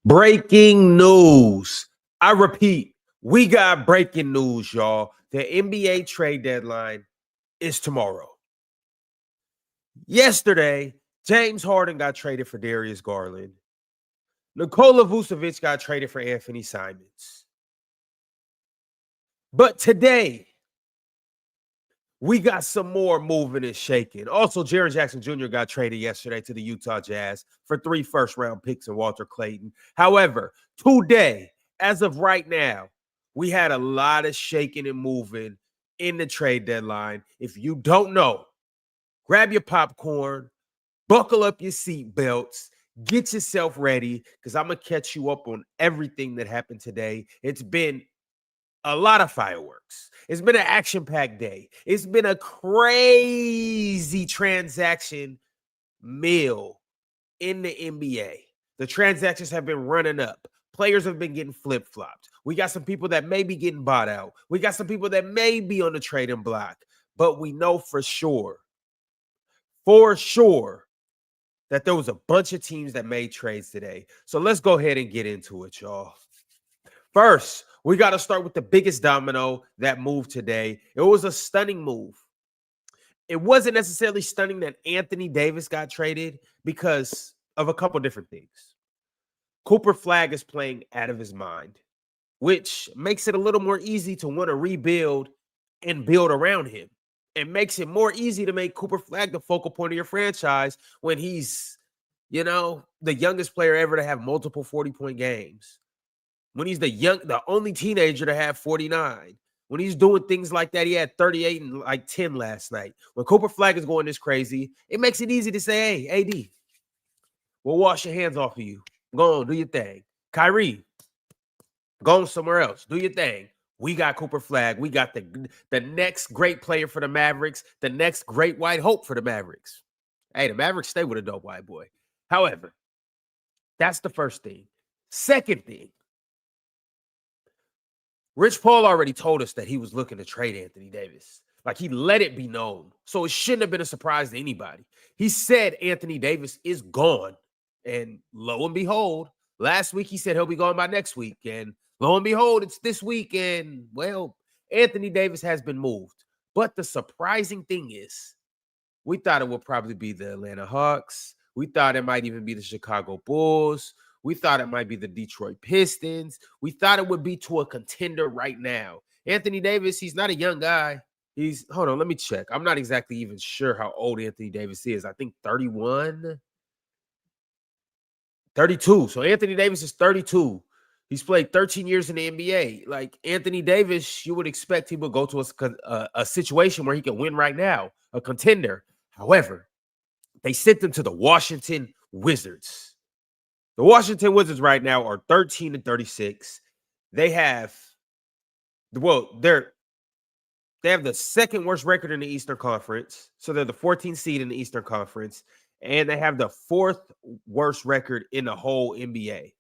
Breaking news. I repeat, we got breaking news, y'all. The NBA trade deadline is tomorrow. Yesterday, James Harden got traded for Darius Garland. Nikola Vucevic got traded for Anthony Simons. But today, we got some more moving and shaking. Also, Jaren Jackson Jr. got traded yesterday to the Utah Jazz for 3 first-round picks and Walter Clayton. However, today, as of right now, we had a lot of shaking and moving in the trade deadline. If you don't know, grab your popcorn, buckle up your seatbelts, get yourself ready, because I'm going to catch you up on everything that happened today. It's been a lot of fireworks. It's been an action-packed day. It's been a crazy transaction mill in the NBA. The transactions have been running up. Players have been getting flip-flopped. We got some people that may be getting bought out. We got some people that may be on the trading block. But we know for sure, that there was a bunch of teams that made trades today. So let's go ahead and get into it, y'all. First, we got to start with the biggest domino that moved today. It was a stunning move. It wasn't necessarily stunning that Anthony Davis got traded because of a couple different things. Cooper Flagg is playing out of his mind, which makes it a little more easy to want to rebuild and build around him. It makes it more easy to make Cooper Flagg the focal point of your franchise when he's, the youngest player ever to have multiple 40-point games. When he's the only teenager to have 49. When he's doing things like that, he had 38 and like 10 last night. When Cooper Flagg is going this crazy, it makes it easy to say, hey, AD, we'll wash your hands off of you. Go on, do your thing. Kyrie, go on somewhere else. Do your thing. We got Cooper Flagg. We got the next great player for the Mavericks, the next great white hope for the Mavericks. Hey, the Mavericks stay with a dope white boy. However, that's the first thing. Second thing, Rich Paul already told us that he was looking to trade Anthony Davis. Like, he let it be known. So it shouldn't have been a surprise to anybody. He said Anthony Davis is gone. And lo and behold, last week he said he'll be gone by next week. And lo and behold, it's this week. And, well, Anthony Davis has been moved. But the surprising thing is, we thought it would probably be the Atlanta Hawks. We thought it might even be the Chicago Bulls. We thought it might be the Detroit Pistons. We thought it would be to a contender right now. Anthony Davis, he's not a young guy. Hold on, let me check. I'm not exactly even sure how old Anthony Davis is. I think 31, 32. So Anthony Davis is 32. He's played 13 years in the NBA. Like, Anthony Davis, you would expect he would go to a situation where he can win right now, a contender. However, they sent him to the Washington Wizards. The Washington Wizards right now are 13-36. They have the second worst record in the Eastern Conference. So they're the 14th seed in the Eastern Conference. And they have the 4th worst record in the whole NBA.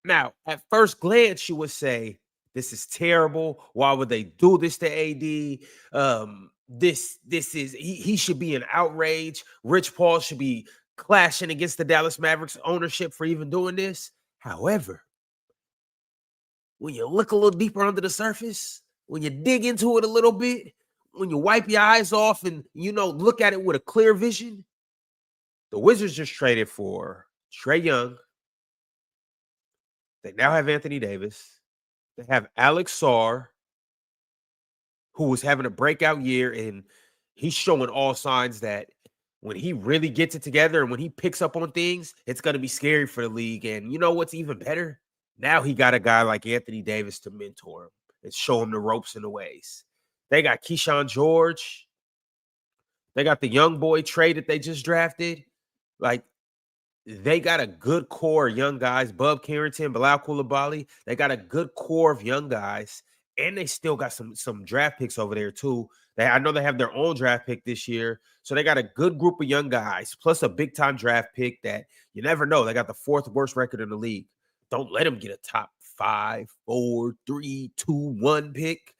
Now, at first glance, you would say, this is terrible. Why would they do this to AD? He should be an outrage. Rich Paul should be clashing against the Dallas Mavericks ownership for even doing this. However, when you look a little deeper under the surface, when you dig into it a little bit, when you wipe your eyes off and, look at it with a clear vision, the Wizards just traded for Trae Young. They now have Anthony Davis. They have Alex Sarr, who was having a breakout year, and he's showing all signs that when he really gets it together and when he picks up on things, it's going to be scary for the league. And you know what's even better? Now he got a guy like Anthony Davis to mentor him and show him the ropes and the ways. They got Keyshawn George. They got the young boy Trey that they just drafted. Like, they got a good core of young guys. Bub Carrington, Bilal Coulibaly. They got a good core of young guys. And they still got some draft picks over there, too. I know they have their own draft pick this year. So they got a good group of young guys, plus a big-time draft pick that you never know. They got the 4th worst record in the league. Don't let them get a top 5, 4, 3, 2, 1 pick.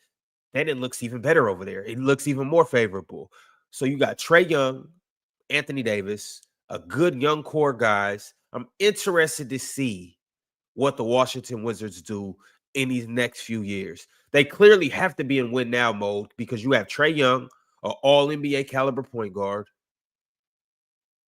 Then it looks even better over there. It looks even more favorable. So you got Trae Young, Anthony Davis, a good young core guys. I'm interested to see what the Washington Wizards do in these next few years. They clearly have to be in win now mode because you have Trae Young, an all NBA caliber point guard.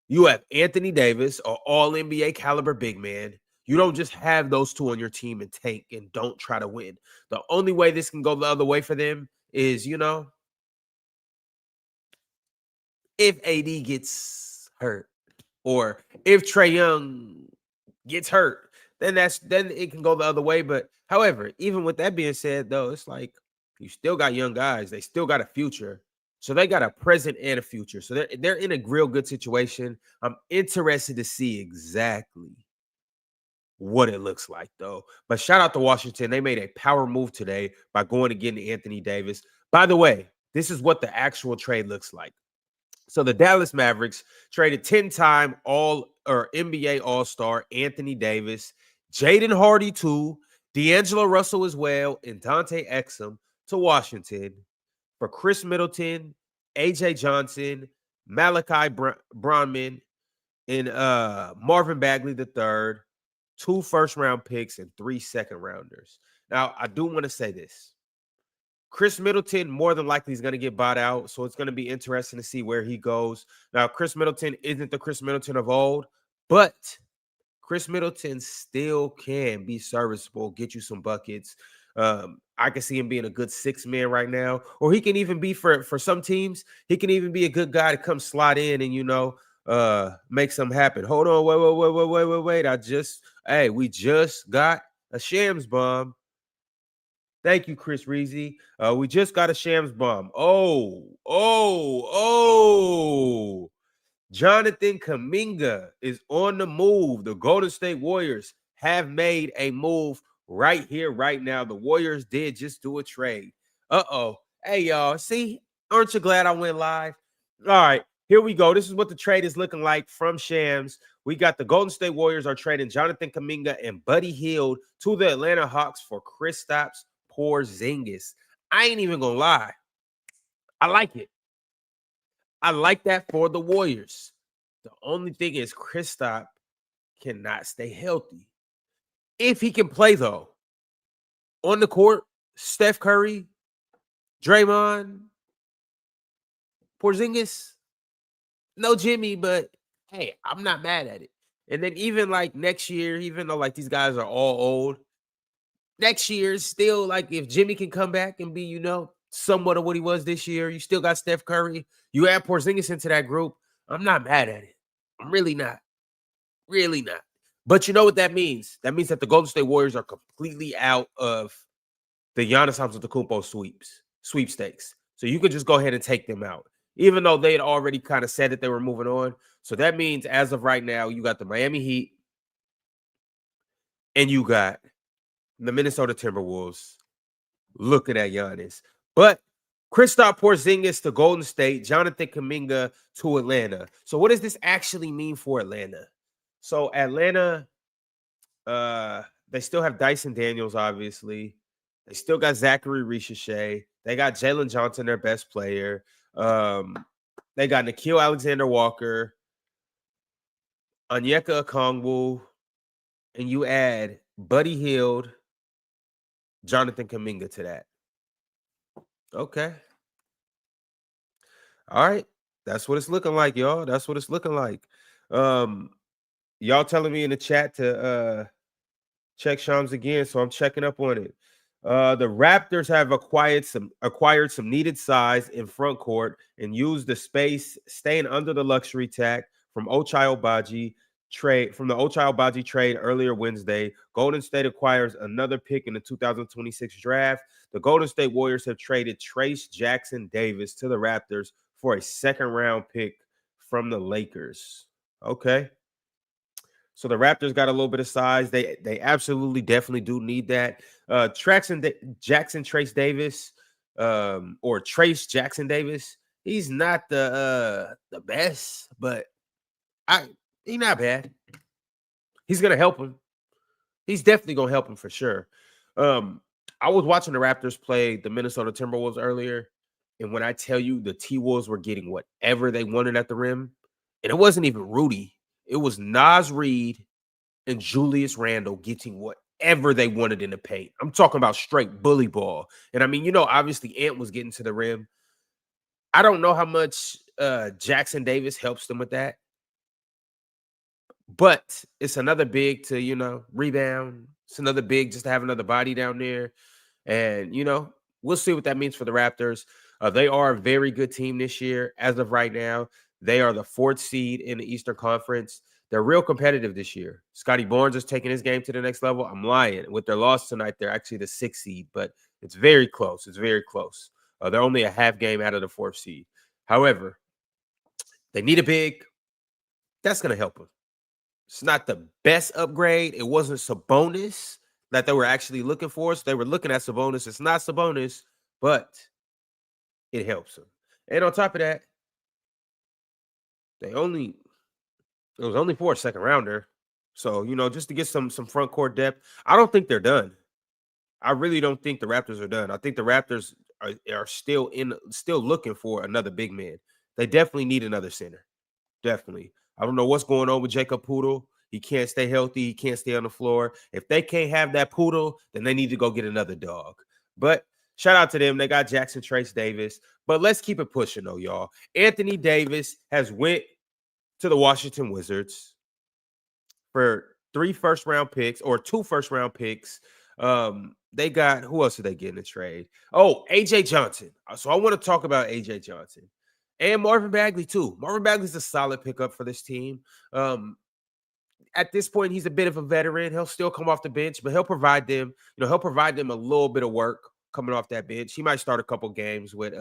You have Anthony Davis, an all NBA caliber big man. You don't just have those two on your team and tank and don't try to win. The only way this can go the other way for them is, if AD gets hurt or if Trae Young gets hurt, then it can go the other way. But however, even with that being said, though, it's like you still got young guys. They still got a future. So they got a present and a future. So they're in a real good situation. I'm interested to see exactly what it looks like, though. But shout out to Washington. They made a power move today by going and getting Anthony Davis. By the way, this is what the actual trade looks like. So the Dallas Mavericks traded 10-time NBA All-Star Anthony Davis, Jaden Hardy too, D'Angelo Russell as well, and Dante Exum to Washington for Chris Middleton, AJ Johnson, Malachi Bronman, and Marvin Bagley III, 2 first-round picks and 3 second-rounders. Now, I do want to say this. Chris Middleton more than likely is going to get bought out, so it's going to be interesting to see where he goes. Now, Chris Middleton isn't the Chris Middleton of old, but Chris Middleton still can be serviceable, get you some buckets. I can see him being a good 6-man right now, or he can even be for some teams. He can even be a good guy to come slot in and make something happen. Hold on, wait. We just got a Shams bomb. Thank you, Chris Reezy. We just got a Shams bomb. Oh. Jonathan Kuminga is on the move. The Golden State Warriors have made a move right here, right now. The Warriors did just do a trade. Hey, y'all. See, aren't you glad I went live? All right, here we go. This is what the trade is looking like from Shams. We got the Golden State Warriors are trading Jonathan Kuminga and Buddy Hield to the Atlanta Hawks for Kristaps Porzingis. I ain't even gonna lie. I like it. I like that for the Warriors. The only thing is Kristaps cannot stay healthy. If he can play, though, on the court, Steph Curry, Draymond, Porzingis, no Jimmy, but hey, I'm not mad at it. And then even like next year, even though like these guys are all old, next year still like if Jimmy can come back and be, somewhat of what he was this year, you still got Steph Curry. You add Porzingis into that group. I'm not mad at it. I'm really not. Really not. But you know what that means? That means that the Golden State Warriors are completely out of the Giannis Antetokounmpo sweepstakes. So you could just go ahead and take them out, even though they had already kind of said that they were moving on. So that means as of right now, you got the Miami Heat and you got the Minnesota Timberwolves looking at Giannis. But Kristaps Porzingis to Golden State, Jonathan Kuminga to Atlanta. So what does this actually mean for Atlanta? So Atlanta, they still have Dyson Daniels, obviously. They still got Zachary Ricochet. They got Jalen Johnson, their best player. They got Nickeil Alexander-Walker, Onyeka Okongwu, and you add Buddy Hield, Jonathan Kuminga to that. Okay. All right. That's what it's looking like, y'all. That's what it's looking like. Y'all telling me in the chat to check Shams again, so I'm checking up on it. The Raptors have acquired some needed size in front court and used the space staying under the luxury tax from the Ochai Agbaji trade earlier Wednesday. Golden State acquires another pick in the 2026 draft. The Golden State Warriors have traded Trayce Jackson-Davis to the Raptors for a second-round pick from the Lakers. Okay. So the Raptors got a little bit of size. They absolutely definitely do need that. Trayce Davis, or Trayce Jackson-Davis, he's not the best, but he's not bad. He's gonna help him. He's definitely gonna help him for sure. I was watching the Raptors play the Minnesota Timberwolves earlier, and when I tell you the T-Wolves were getting whatever they wanted at the rim, and it wasn't even Rudy, it was Naz Reid and Julius Randle getting whatever they wanted in the paint. I'm talking about straight bully ball. And I mean, obviously Ant was getting to the rim. I don't know how much Jackson Davis helps them with that, but it's another big to, rebound. It's another big just to have another body down there. And, we'll see what that means for the Raptors. They are a very good team this year. As of right now, they are the 4th seed in the Eastern Conference. They're real competitive this year. Scotty Barnes is taking his game to the next level. I'm lying. With their loss tonight, they're actually the 6th seed, but it's very close. It's very close. They're only a half game out of the 4th seed. However, they need a big. That's going to help them. It's not the best upgrade. It wasn't Sabonis that they were actually looking for. So they were looking at Sabonis. It's not Sabonis, but it helps them. And on top of that, it was only for a second rounder. So, just to get some front court depth. I don't think they're done. I really don't think the Raptors are done. I think the Raptors are still looking for another big man. They definitely need another center. Definitely. I don't know what's going on with Jacob Poodle. He can't stay healthy. He can't stay on the floor. If they can't have that Poodle, then they need to go get another dog. But shout out to them. They got Jackson Trace Davis. But let's keep it pushing, though, y'all. Anthony Davis has went to the Washington Wizards for 3 first-round picks or 2 first-round picks. They got, who else did they get in the trade? Oh, A.J. Johnson. So I want to talk about A.J. Johnson. And Marvin Bagley, too. Marvin Bagley's a solid pickup for this team. At this point, he's a bit of a veteran. He'll still come off the bench, but he'll provide them a little bit of work coming off that bench. He might start a couple games with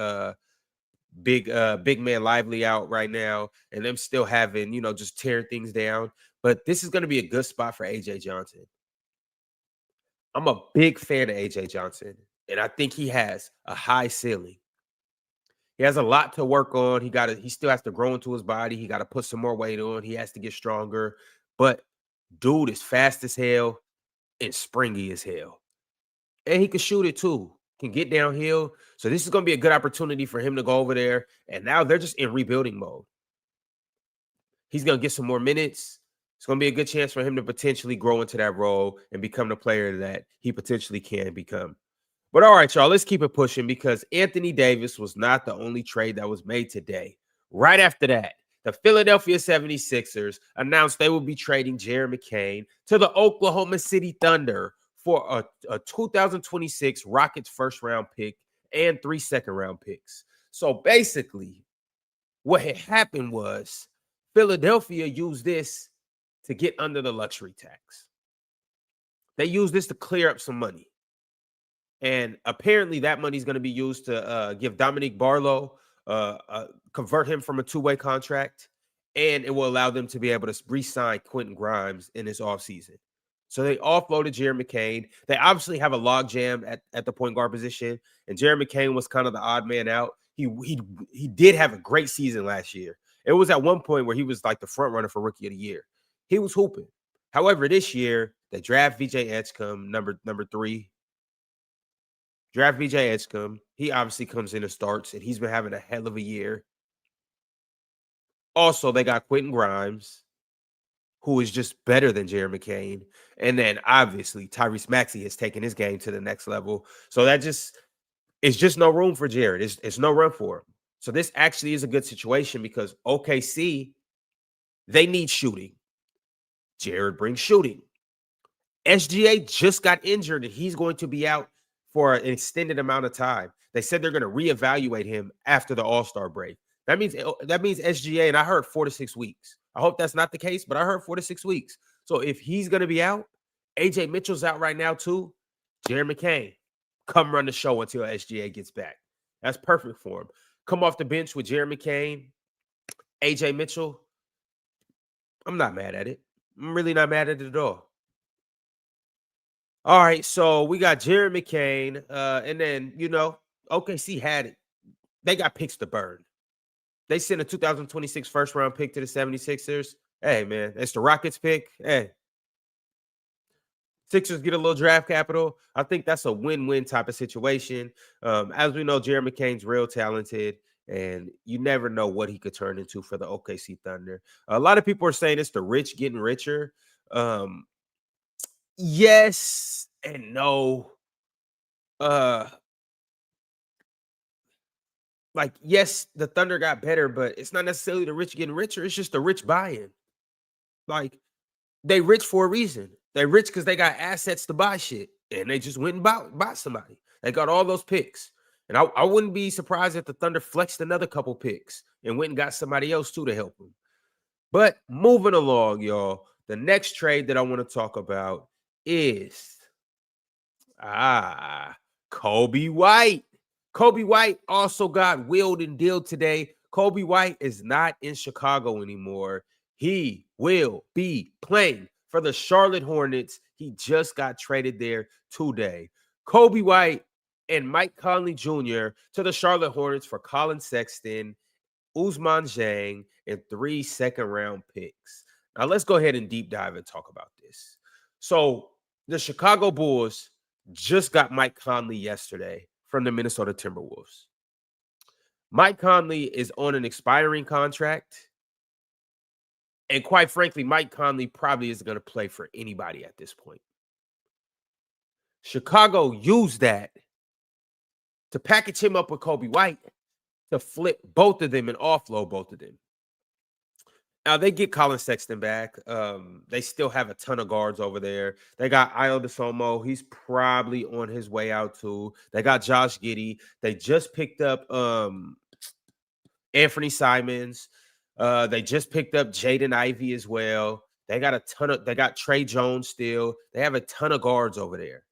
big man Lively out right now, and them still having, just tearing things down. But this is going to be a good spot for A.J. Johnson. I'm a big fan of A.J. Johnson, and I think he has a high ceiling. He has a lot to work on. He still has to grow into his body. He got to put some more weight on. He has to get stronger. But dude is fast as hell and springy as hell. And he can shoot it too. Can get downhill. So this is going to be a good opportunity for him to go over there. And now they're just in rebuilding mode. He's going to get some more minutes. It's going to be a good chance for him to potentially grow into that role and become the player that he potentially can become. But all right, y'all, let's keep it pushing because Anthony Davis was not the only trade that was made today. Right after that, the Philadelphia 76ers announced they will be trading Jared McCain to the Oklahoma City Thunder for a 2026 Rockets first-round pick and 3 second-round picks. So basically, what had happened was Philadelphia used this to get under the luxury tax. They used this to clear up some money. And apparently that money is going to be used to give Dominique Barlow, convert him from a 2-way contract, and it will allow them to be able to re-sign Quentin Grimes in this offseason. So they offloaded Jared McCain. They obviously have a logjam at the point guard position, and Jared McCain was kind of the odd man out. He did have a great season last year. It was at one point where he was like the front runner for Rookie of the Year. He was hooping. However, this year they draft VJ Edgecombe, number 3. Draft VJ Edgecombe. He obviously comes in and starts, and he's been having a hell of a year. Also, they got Quentin Grimes, who is just better than Jared McCain. And then, obviously, Tyrese Maxey has taken his game to the next level. So it's just no room for Jared. It's no run for him. So this actually is a good situation because OKC, they need shooting. Jared brings shooting. SGA just got injured, and he's going to be out for an extended amount of time. They said they're going to reevaluate him after the All-Star break. That means SGA, and I heard 4 to 6 weeks. I hope that's not the case, but I heard 4 to 6 weeks. So if he's going to be out, AJ Mitchell's out right now too. Jared McCain, come run the show until SGA gets back. That's perfect for him. Come off the bench with Jared McCain, AJ Mitchell. I'm not mad at it. I'm really not mad at it at all. All right, so we got Jared McCain, and then, OKC had it. They got picks to burn. They sent a 2026 first-round pick to the 76ers. Hey, man, it's the Rockets pick. Hey, Sixers get a little draft capital. I think that's a win-win type of situation. As we know, Jared McCain's real talented, and you never know what he could turn into for the OKC Thunder. A lot of people are saying it's the rich getting richer. Yes and no. Uh, like, yes, the Thunder got better, but it's not necessarily the rich getting richer. It's just the rich buying. Like, they rich for a reason. They rich because they got assets to buy shit, and they just went and bought somebody. They got all those picks, and I wouldn't be surprised if the Thunder flexed another couple picks and went and got somebody else too to help them. But moving along, y'all, the next trade that I want to talk about is Coby White. Coby White also got willed and dealed today. Coby White is not in Chicago anymore. He will be playing for the Charlotte Hornets. He just got traded there today. Coby White and Mike Conley Jr. to the Charlotte Hornets for Colin Sexton, Ousmane Dieng, and 3 second-round picks. Now, let's go ahead and deep dive and talk about this. So, the Chicago Bulls just got Mike Conley yesterday from the Minnesota Timberwolves. Mike Conley is on an expiring contract. And quite frankly, Mike Conley probably isn't going to play for anybody at this point. Chicago used that to package him up with Coby White to flip both of them and offload both of them. Now, they get Colin Sexton back. They still have a ton of guards over there. They got Ayo DeSomo. He's probably on his way out too. They got Josh Giddey. They just picked up Anthony Simons. They just picked up Jaden Ivey as well. They got Trey Jones still. They have a ton of guards over there.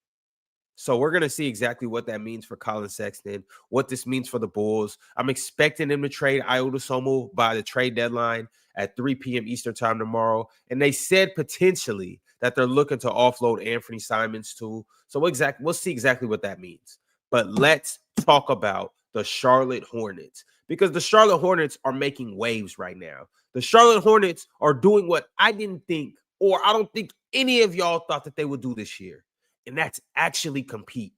So we're going to see exactly what that means for Colin Sexton, what this means for the Bulls. I'm expecting them to trade Ayo DeSomo by the trade deadline at 3 p.m. Eastern time tomorrow. And they said potentially that they're looking to offload Anthony Simons too. So we'll see exactly what that means. But let's talk about the Charlotte Hornets, because the Charlotte Hornets are making waves right now. The Charlotte Hornets are doing what I didn't think, or I don't think any of y'all thought that they would do this year. And that's actually compete.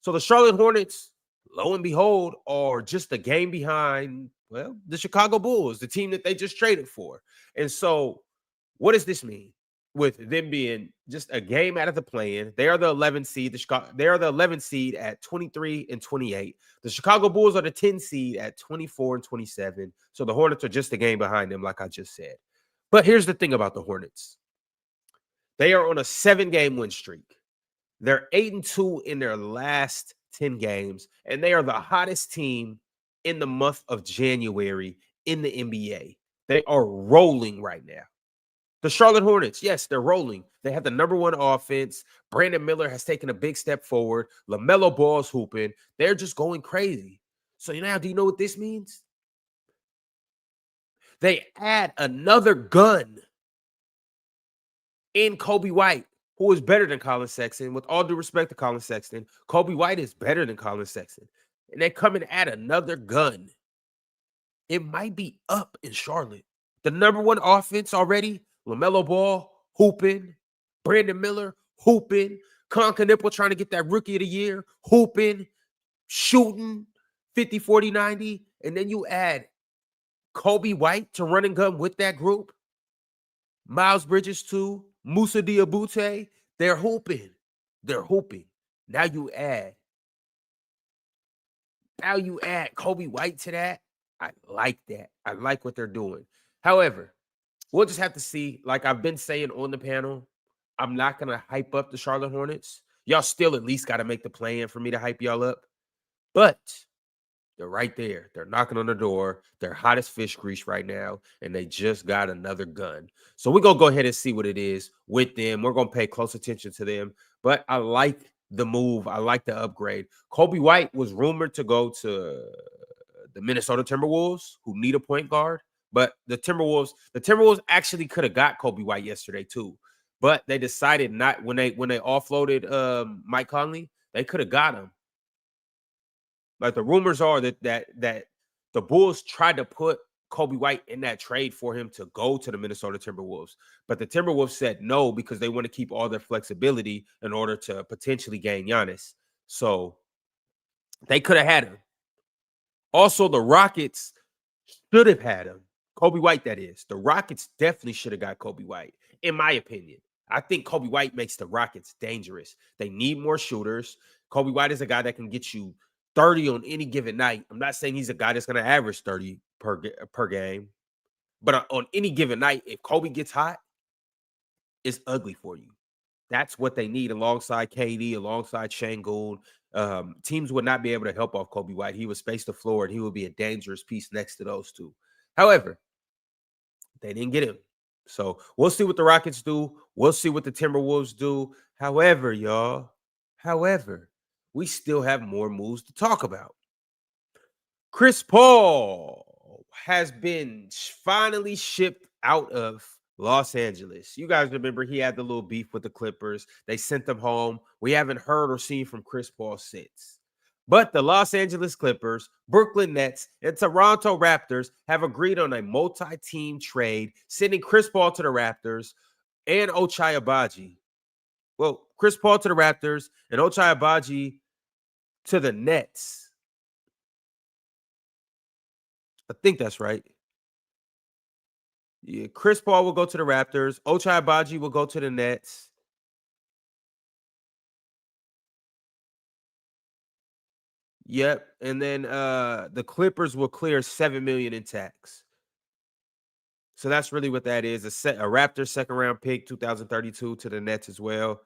So the Charlotte Hornets, lo and behold, are just a game behind, well, the Chicago Bulls, the team that they just traded for. And so what does this mean? With them being just a game out of the play-in, they are the 11th seed. They are the 11th seed at 23 and 28. The Chicago Bulls are the 10th seed at 24 and 27. So the Hornets are just a game behind them, like I just said. But here's the thing about the Hornets. They are on a 7-game win streak. They're 8-2 in their last 10 games, and they are the hottest team in the month of January in the NBA. They are rolling right now. The Charlotte Hornets, yes, they're rolling. They have the #1 offense. Brandon Miller has taken a big step forward. LaMelo Ball's hooping. They're just going crazy. So now, do you know what this means? They add another gun in Coby White, who is better than Colin Sexton. With all due respect to Colin Sexton, Coby White is better than Colin Sexton. And they come and add another gun. It might be up in Charlotte. The #1 offense already, LaMelo Ball hooping, Brandon Miller hooping, Con Knipple trying to get that Rookie of the Year hooping, shooting 50, 40, 90. And then you add Coby White to run and gun with that group. Miles Bridges too, Musa Diabute, they're hooping. They're hooping. Now you add Coby White to that. I like that. I like what they're doing. However, we'll just have to see. Like I've been saying on the panel, I'm not going to hype up the Charlotte Hornets. Y'all still at least got to make the play-in for me to hype y'all up. But they're right there. They're knocking on the door. They're hot as fish grease right now, and they just got another gun. So we're going to go ahead and see what it is with them. We're going to pay close attention to them. But I like the move. I like the upgrade. Coby White was rumored to go to the Minnesota Timberwolves, who need a point guard. But the Timberwolves actually could have got Coby White yesterday too. But they decided not when they offloaded Mike Conley, they could have got him. Like the rumors are that the Bulls tried to put Coby White in that trade for him to go to the Minnesota Timberwolves. But the Timberwolves said no because they want to keep all their flexibility in order to potentially gain Giannis. So they could have had him. Also, the Rockets should have had him. Coby White, that is. The Rockets definitely should have got Coby White, in my opinion. I think Coby White makes the Rockets dangerous. They need more shooters. Coby White is a guy that can get you 30 on any given night. I'm not saying he's a guy that's going to average 30 per game, but on any given night, if Kobe gets hot, it's ugly for you. That's what they need alongside KD, alongside Şengün. Teams would not be able to help off Coby White. He would space the floor, and he would be a dangerous piece next to those two. However, they didn't get him. So we'll see what the Rockets do. We'll see what the Timberwolves do. However, we still have more moves to talk about. Chris Paul has been finally shipped out of Los Angeles. You guys remember he had the little beef with the Clippers. They sent them home. We haven't heard or seen from Chris Paul since. But the Los Angeles Clippers, Brooklyn Nets, and Toronto Raptors have agreed on a multi-team trade, sending Chris Paul to the Raptors and Ochai Agbaji. Well, Chris Paul to the Raptors and Ochai Agbaji to the Nets. I think that's right. Yeah, Chris Paul will go to the Raptors. Ochai Agbaji will go to the Nets. Yep. And then the Clippers will clear $7 million in tax. So that's really what that is. A Raptors second round pick, 2032 to the Nets as well.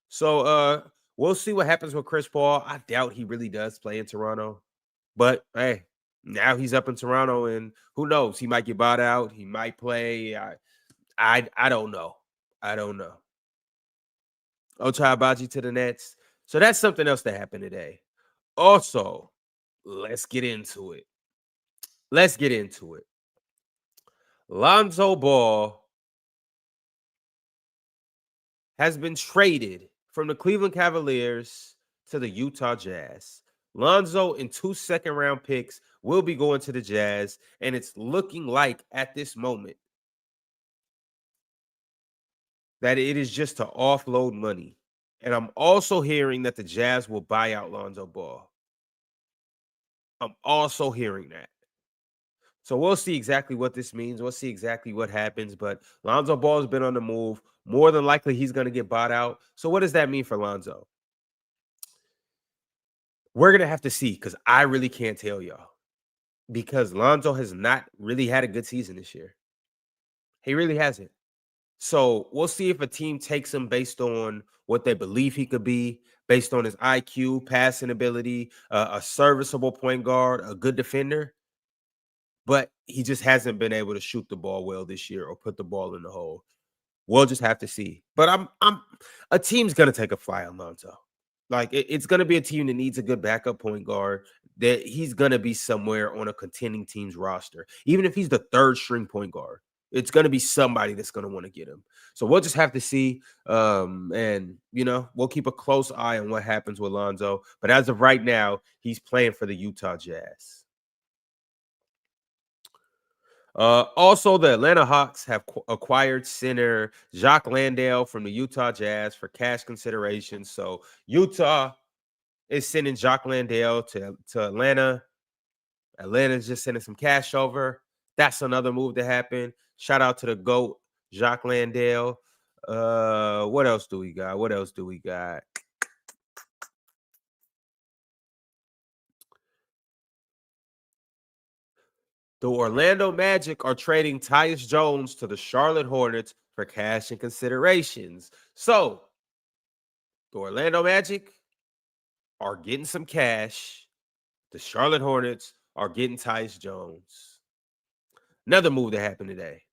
So we'll see what happens with Chris Paul. I doubt he really does play in Toronto. But hey, now he's up in Toronto, and who knows? He might get bought out. He might play. I don't know. I don't know. Ochai Agbaji to the Nets. So that's something else that happened today. Also, let's get into it. Lonzo Ball has been traded from the Cleveland Cavaliers to the Utah Jazz. Lonzo and 2 second-round picks will be going to the Jazz, and it's looking like at this moment that it is just to offload money. And I'm also hearing that the Jazz will buy out Lonzo Ball. I'm also hearing that. So we'll see exactly what this means. We'll see exactly what happens. But Lonzo Ball has been on the move. More than likely, he's going to get bought out. So what does that mean for Lonzo? We're going to have to see, because I really can't tell y'all. Because Lonzo has not really had a good season this year. He really hasn't. So we'll see if a team takes him based on what they believe he could be, based on his IQ, passing ability, a serviceable point guard, a good defender. But he just hasn't been able to shoot the ball well this year or put the ball in the hole. We'll just have to see. But a team's gonna take a fly on Lonzo. Like it's gonna be a team that needs a good backup point guard. That he's gonna be somewhere on a contending team's roster, even if he's the third string point guard. It's gonna be somebody that's gonna want to get him. So we'll just have to see. And we'll keep a close eye on what happens with Lonzo. But as of right now, he's playing for the Utah Jazz. Also, the Atlanta Hawks have acquired center Jacques Landale from the Utah Jazz for cash consideration. So Utah is sending Jacques Landale to Atlanta. Atlanta's just sending some cash over. That's another move that happened. Shout out to the GOAT, Jacques Landale. What else do we got? The Orlando Magic are trading Tyus Jones to the Charlotte Hornets for cash and considerations. So, the Orlando Magic are getting some cash. The Charlotte Hornets are getting Tyus Jones. Another move that happened today.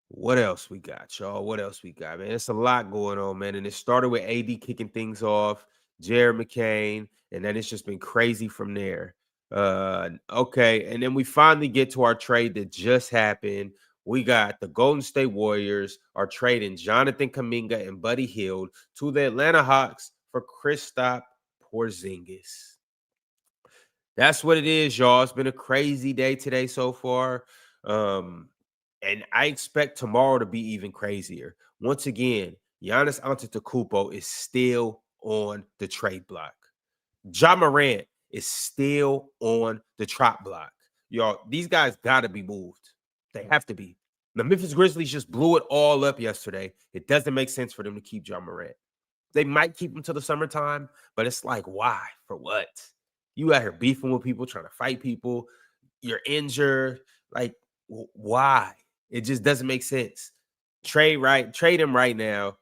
What else we got, y'all? What else we got, man? It's a lot going on, man. And it started with AD kicking things off, Jared McCain, and then it's just been crazy from there. Okay, and then we finally get to our trade that just happened. We got the Golden State Warriors are trading Jonathan Kuminga and Buddy Hield to the Atlanta Hawks for Kristaps Porzingis. That's what it is, y'all. It's been a crazy day today so far. And I expect tomorrow to be even crazier. Once again, Giannis Antetokounmpo is still on the trade block. Ja Morant is still on the trot block. Y'all, these guys got to be moved. They have to be. The Memphis Grizzlies just blew it all up yesterday. It doesn't make sense for them to keep Ja Morant. They might keep him till the summertime, but it's like, why? For what? You out here beefing with people, trying to fight people. You're injured. Like, why? It just doesn't make sense. Trade him right now,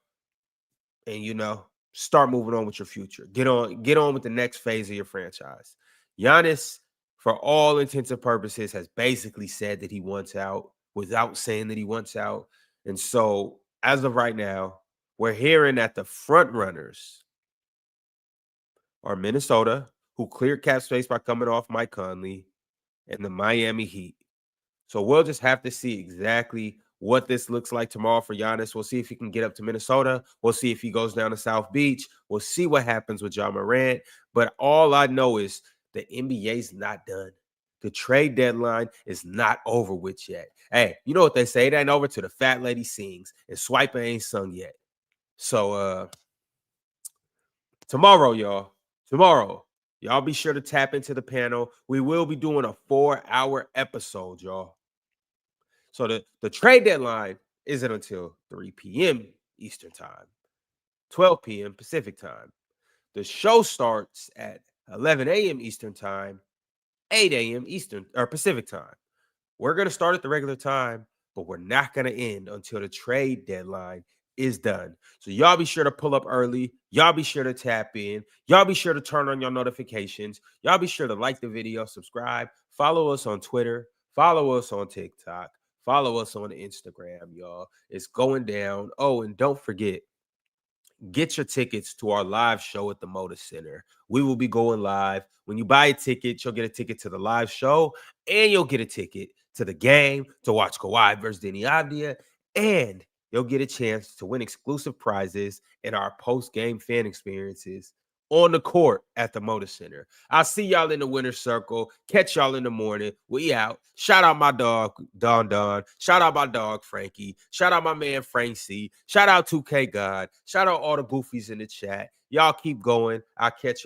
and start moving on with your future. Get on with the next phase of your franchise. Giannis, for all intents and purposes, has basically said that he wants out without saying that he wants out. And so, as of right now, we're hearing that the front runners are Minnesota, who cleared cap space by coming off Mike Conley, and the Miami Heat. So we'll just have to see exactly what this looks like tomorrow for Giannis. We'll see if he can get up to Minnesota. We'll see if he goes down to South Beach. We'll see what happens with Ja Morant. But all I know is the NBA's not done. The trade deadline is not over with yet. Hey, you know what they say? It ain't over till the fat lady sings, and Swiper ain't sung yet. So tomorrow, y'all be sure to tap into the panel. We will be doing a 4-hour episode, y'all. So the trade deadline isn't until 3 p.m. Eastern time, 12 p.m. Pacific time. The show starts at 11 a.m. Eastern time, 8 a.m. Eastern or Pacific time. We're going to start at the regular time, but we're not going to end until the trade deadline is done. So y'all be sure to pull up early. Y'all be sure to tap in. Y'all be sure to turn on your notifications. Y'all be sure to like the video, subscribe, follow us on Twitter, follow us on TikTok, follow us on Instagram, y'all. It's going down. Oh, and don't forget, get your tickets to our live show at the Moda Center. We will be going live. When you buy a ticket, you'll get a ticket to the live show, and you'll get a ticket to the game to watch Kawhi versus Denny Avdia, and you'll get a chance to win exclusive prizes in our post-game fan experiences on the court at the Moda Center. I'll see y'all in the winner's circle. Catch y'all in the morning. We out. Shout out my dog, Don. Shout out my dog, Frankie. Shout out my man, Frank C. Shout out 2K God. Shout out all the goofies in the chat. Y'all keep going. I'll catch y'all.